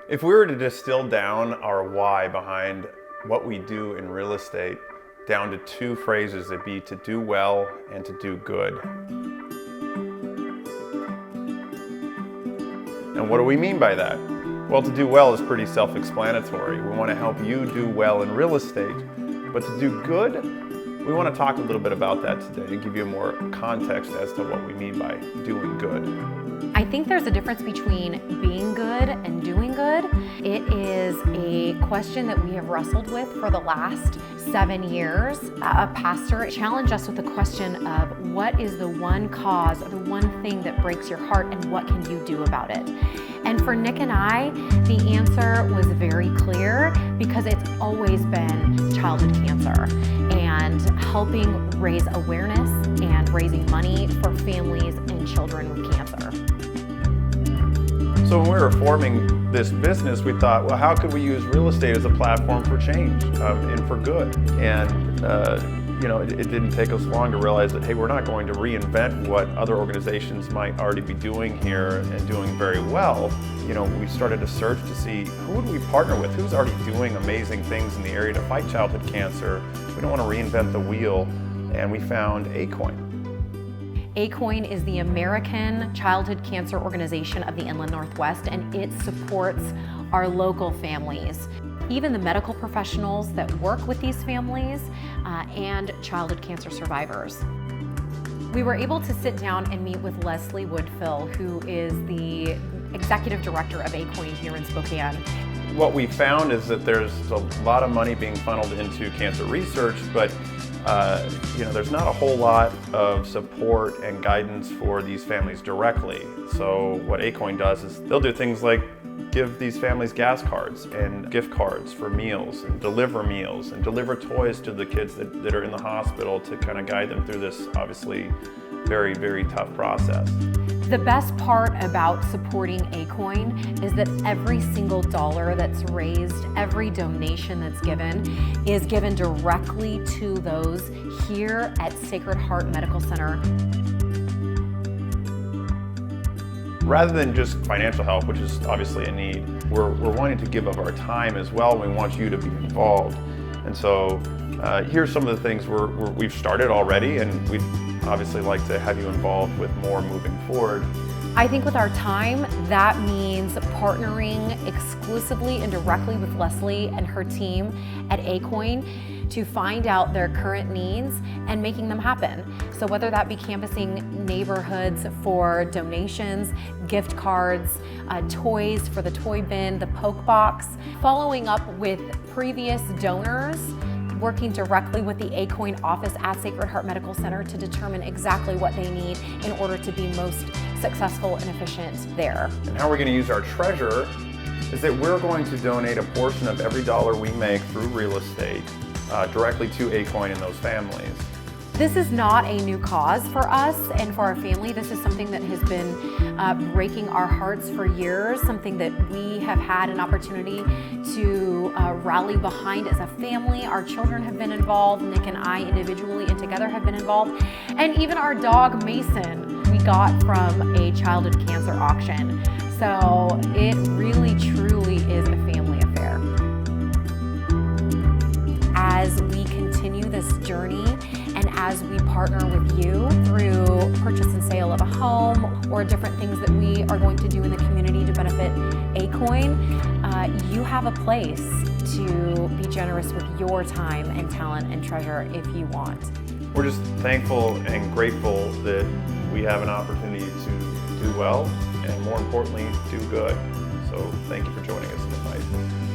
If we were to distill down our why behind what we do in real estate down to two phrases, it'd be to do well and to do good. And what do we mean by that? Well, to do well is pretty self-explanatory. We want to help you do well in real estate, but to do good, we want to talk a little bit about that today and give you more context as to what we mean by doing good. I think there's a difference between being good and doing good. It is a question that we have wrestled with for the last 7 years. A pastor challenged us with the question of what is the one cause or the one thing that breaks your heart and what can you do about it? And for Nick and I, the answer was very clear because it's always been childhood cancer and helping raise awareness and raising money for families and children with cancer. So when we were forming this business, we thought, well, how could we use real estate as a platform for change and for good? And it didn't take us long to realize that, hey, we're not going to reinvent what other organizations might already be doing here and doing very well. We started a search to see who would we partner with, who's already doing amazing things in the area to fight childhood cancer. We don't want to reinvent the wheel, and we found ACCOIN. ACCOIN is the American Childhood Cancer Organization of the Inland Northwest, and it supports our local families, even the medical professionals that work with these families and childhood cancer survivors. We were able to sit down and meet with Leslie Woodfill, who is the Executive Director of ACCOIN here in Spokane. What we found is that there's a lot of money being funneled into cancer research, but there's not a whole lot of support and guidance for these families directly. So what ACCOIN does is they'll do things like give these families gas cards and gift cards for meals and deliver toys to the kids that are in the hospital to kind of guide them through this obviously very, very tough process. The best part about supporting ACCOIN is that every single dollar that's raised, every donation that's given is given directly to those here at Sacred Heart Medical Center. Rather than just financial help, which is obviously a need, we're wanting to give of our time as well. We want you to be involved. And so here's some of the things we've started already, and we'd obviously like to have you involved with more moving forward. I think with our time, that means partnering exclusively and directly with Leslie and her team at ACCOIN to find out their current needs and making them happen. So whether that be canvassing neighborhoods for donations, gift cards, toys for the toy bin, the poke box, following up with previous donors, working directly with the ACCOIN office at Sacred Heart Medical Center to determine exactly what they need in order to be most successful and efficient there. And how we're going to use our treasure is that we're going to donate a portion of every dollar we make through real estate directly to ACCOIN and those families. This is not a new cause for us and for our family. This is something that has been breaking our hearts for years, something that we have had an opportunity to rally behind as a family. Our children have been involved, Nick and I individually and together have been involved, and even our dog Mason we got from a childhood cancer auction. So it really truly is a family affair. As we continue this journey and as we partner with you through purchase and sale of a home or different things that we are going to do in the community to benefit ACCOIN, you have a place to be generous with your time and talent and treasure if you want. We're just thankful and grateful that we have an opportunity to do well and more importantly, do good. So thank you for joining us in the fight.